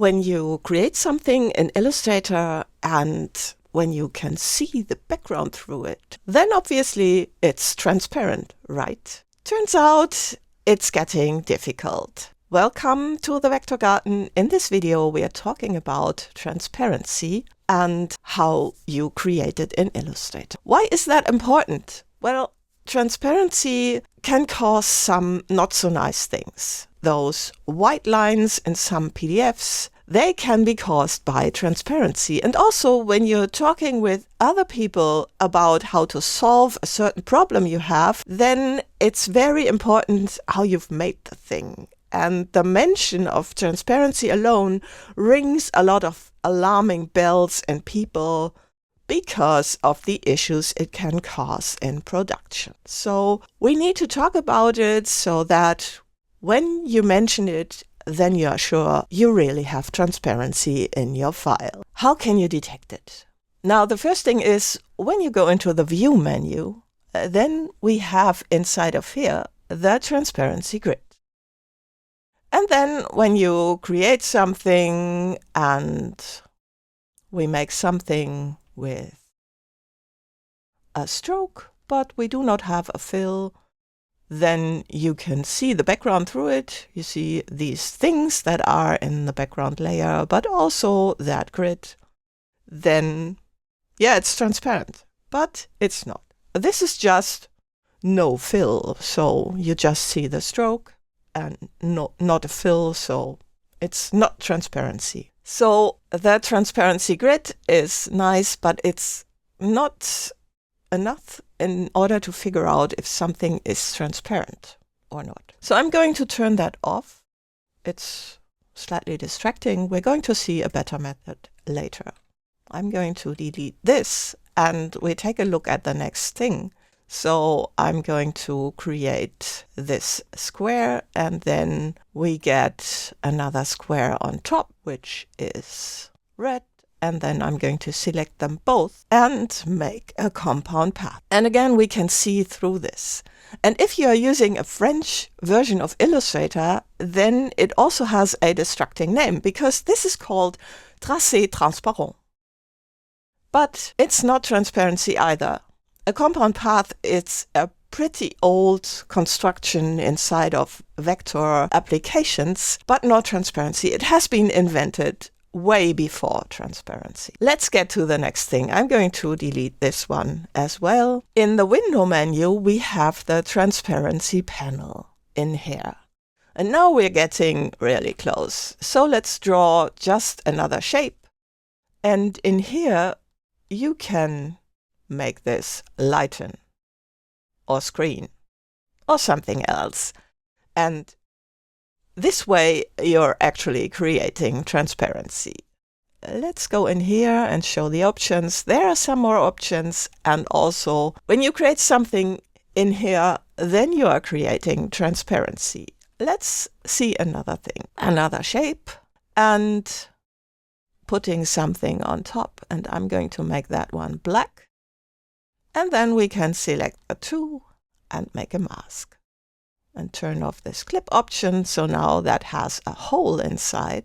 when you create something in Illustrator and when you can see the background through it, then obviously it's transparent, right? Turns out it's getting difficult. Welcome to the Vector Garden. In this video, we are talking about transparency and how you create it in Illustrator. Why is that important? Well, transparency can cause some not so nice things. Those white lines in some PDFs, they can be caused by transparency. And also when you're talking with other people about how to solve a certain problem you have, then it's very important how you've made the thing. And the mention of transparency alone rings a lot of alarming bells in people because of the issues it can cause in production. So we need to talk about it so that when you mention it, then you are sure you really have transparency in your file. How can you detect it? Now, the first thing is when you go into the View menu, then we have inside of here the transparency grid. And then when you create something and we make something with a stroke, but we do not have a fill, then you can see the background through it. You see these things that are in the background layer, but also that grid. Then, yeah, it's transparent, but it's not. This is just no fill, so you just see the stroke and not a fill, so it's not transparency. So the transparency grid is nice, but it's not enough in order to figure out if something is transparent or not. So I'm going to turn that off. It's slightly distracting. We're going to see a better method later. I'm going to delete this and we take a look at the next thing. So I'm going to create this square and then we get another square on top, which is red. And then I'm going to select them both and make a compound path. And again, we can see through this. And if you are using a French version of Illustrator, then it also has a distracting name because this is called tracé transparent. But it's not transparency either. A compound path is a pretty old construction inside of vector applications, but not transparency. It has been invented way before transparency. Let's get to the next thing. I'm going to delete this one as well. In the window menu, we have the transparency panel in here. And now we're getting really close. So let's draw just another shape. And in here, you can make this lighten or screen or something else. And this way, you're actually creating transparency. Let's go in here and show the options. There are some more options. And also, when you create something in here, then you are creating transparency. Let's see another thing. Another shape and putting something on top. And I'm going to make that one black. And then we can select the two and make a mask. And turn off this clip option, so now that has a hole inside.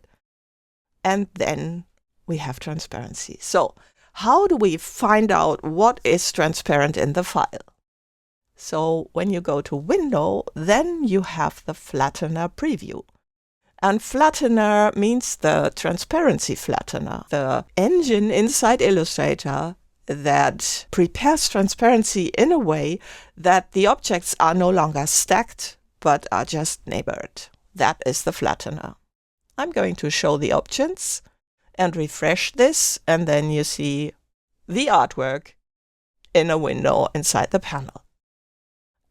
And then we have transparency. So how do we find out what is transparent in the file? So when you go to Window, then you have the Flattener preview. And Flattener means the transparency flattener, the engine inside Illustrator that prepares transparency in a way that the objects are no longer stacked, but are just neighbored. That is the flattener. I'm going to show the options and refresh this, and then you see the artwork in a window inside the panel.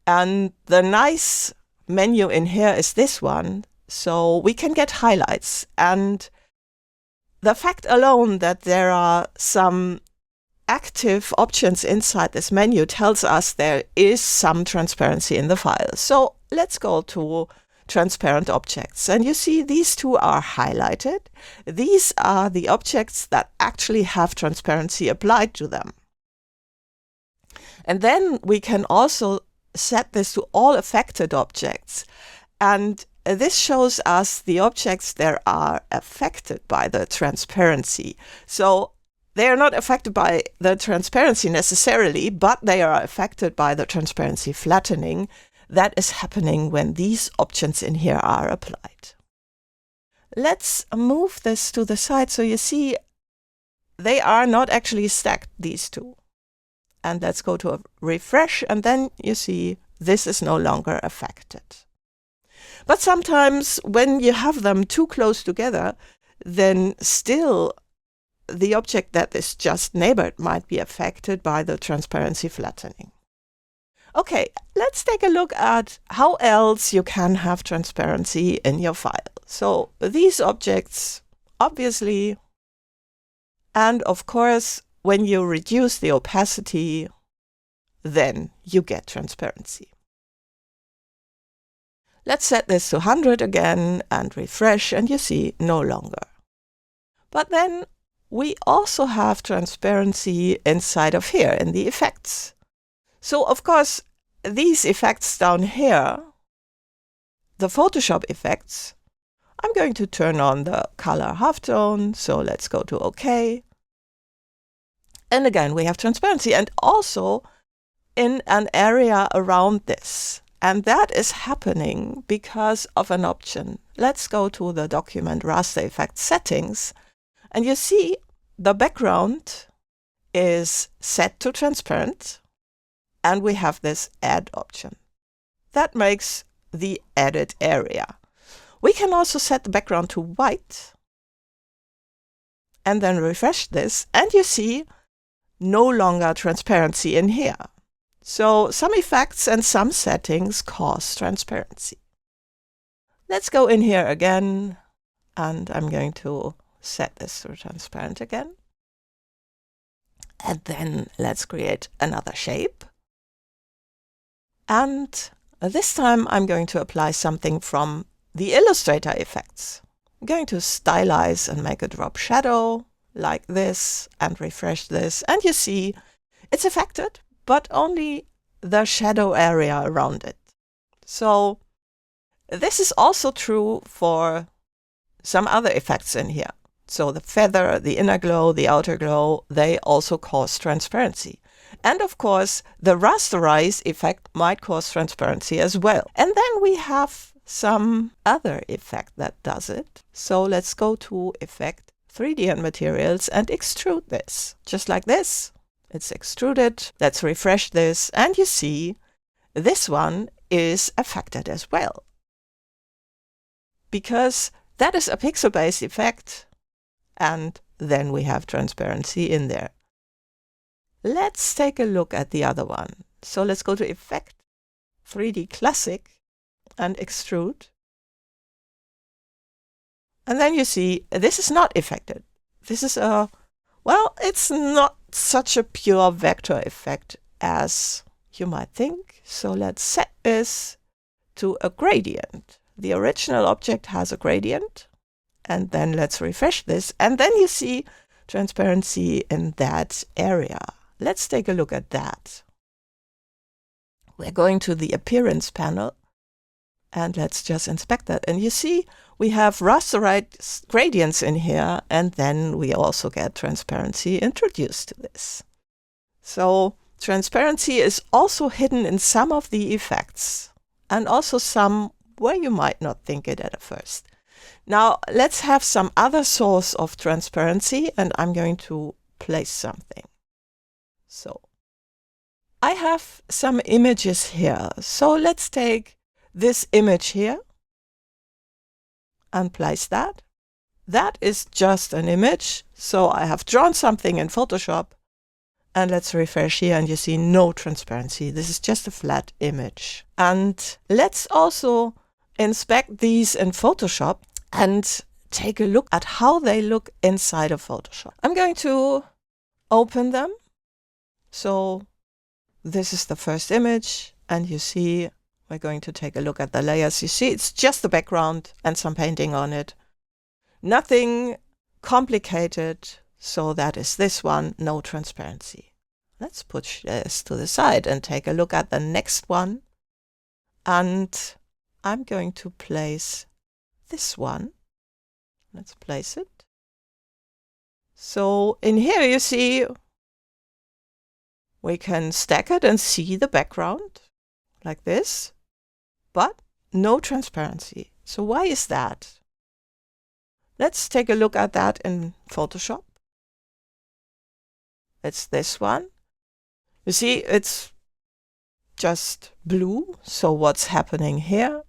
And the nice menu in here is this one, so we can get highlights. And the fact alone that there are some active options inside this menu tells us there is some transparency in the file. So let's go to transparent objects. And you see these two are highlighted. These are the objects that actually have transparency applied to them. And then we can also set this to all affected objects. And this shows us the objects that are affected by the transparency. So they are not affected by the transparency necessarily, but they are affected by the transparency flattening that is happening when these options in here are applied. Let's move this to the side so you see they are not actually stacked, these two. And let's go to a refresh, and then you see this is no longer affected. But sometimes when you have them too close together, then still the object that is just neighbored might be affected by the transparency flattening. Okay, let's take a look at how else you can have transparency in your file. So these objects, obviously, and of course, when you reduce the opacity, then you get transparency. Let's set this to 100 again and refresh, and you see no longer. But then we also have transparency inside of here in the effects. So of course, these effects down here, the Photoshop effects, I'm going to turn on the color halftone. So let's go to OK. And again, we have transparency, and also in an area around this. And that is happening because of an option. Let's go to the document raster effect settings. And you see the background is set to transparent. And we have this add option. That makes the edit area. We can also set the background to white. And then refresh this. And you see no longer transparency in here. So some effects and some settings cause transparency. Let's go in here again, and I'm going to set this to transparent again. And then let's create another shape. And this time I'm going to apply something from the Illustrator effects. I'm going to stylize and make a drop shadow like this and refresh this. And you see it's affected, but only the shadow area around it. So this is also true for some other effects in here. So the feather, the inner glow, the outer glow, they also cause transparency. And of course, the rasterize effect might cause transparency as well. And then we have some other effect that does it. So let's go to Effect, 3D and Materials, and extrude this. Just like this. It's extruded. Let's refresh this. And you see this one is affected as well. Because that is a pixel-based effect. And then we have transparency in there. Let's take a look at the other one. So let's go to Effect, 3D Classic, and Extrude. And then you see this is not affected. This is a, well, it's not such a pure vector effect as you might think. So let's set this to a gradient. The original object has a gradient. And then let's refresh this. And then you see transparency in that area. Let's take a look at that. We're going to the Appearance panel. And let's just inspect that. And you see we have rasterized gradients in here. And then we also get transparency introduced to this. So transparency is also hidden in some of the effects. And also some where you might not think it at first. Now let's have some other source of transparency, and I'm going to place something. So I have some images here. So let's take this image here and place that. That is just an image. So I have drawn something in Photoshop, and let's refresh here and you see no transparency. This is just a flat image. And let's also inspect these in Photoshop and take a look at how they look inside of Photoshop. I'm going to open them. So this is the first image, and you see we're going to take a look at the layers. You see it's just the background and some painting on it. Nothing complicated. So that is this one, no transparency. Let's push this to the side and take a look at the next one. And I'm going to place this one. Let's place it. So in here you see we can stack it and see the background like this, but no transparency. So why is that? Let's take a look at that in Photoshop. It's this one. You see, it's just blue. So what's happening here?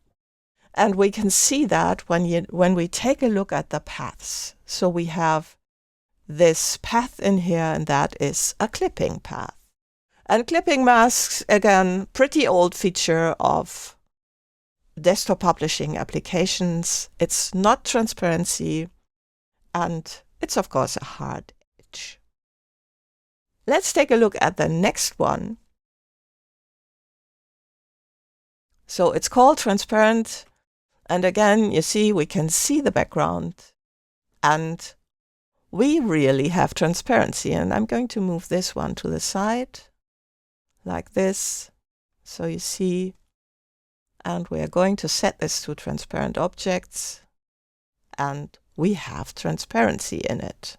And we can see that when we take a look at the paths. So we have this path in here, and that is a clipping path. And clipping masks, again, pretty old feature of desktop publishing applications. It's not transparency, and it's of course a hard edge. Let's take a look at the next one. So it's called transparent. And again, you see, we can see the background, and we really have transparency. And I'm going to move this one to the side like this. So you see, and we are going to set this to transparent objects, and we have transparency in it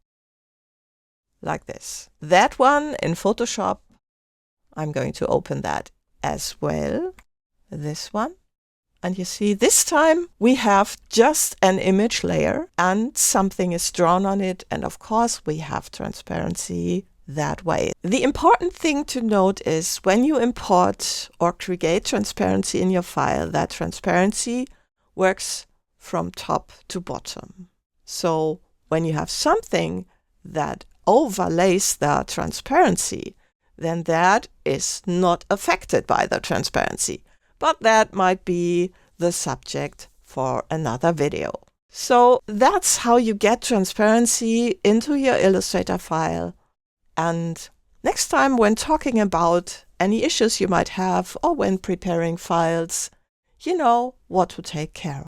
like this. That one in Photoshop, I'm going to open that as well. This one. And you see, this time we have just an image layer and something is drawn on it. And of course, we have transparency that way. The important thing to note is when you import or create transparency in your file, that transparency works from top to bottom. So when you have something that overlays the transparency, then that is not affected by the transparency. But that might be the subject for another video. So that's how you get transparency into your Illustrator file. And next time when talking about any issues you might have or when preparing files, you know what to take care of.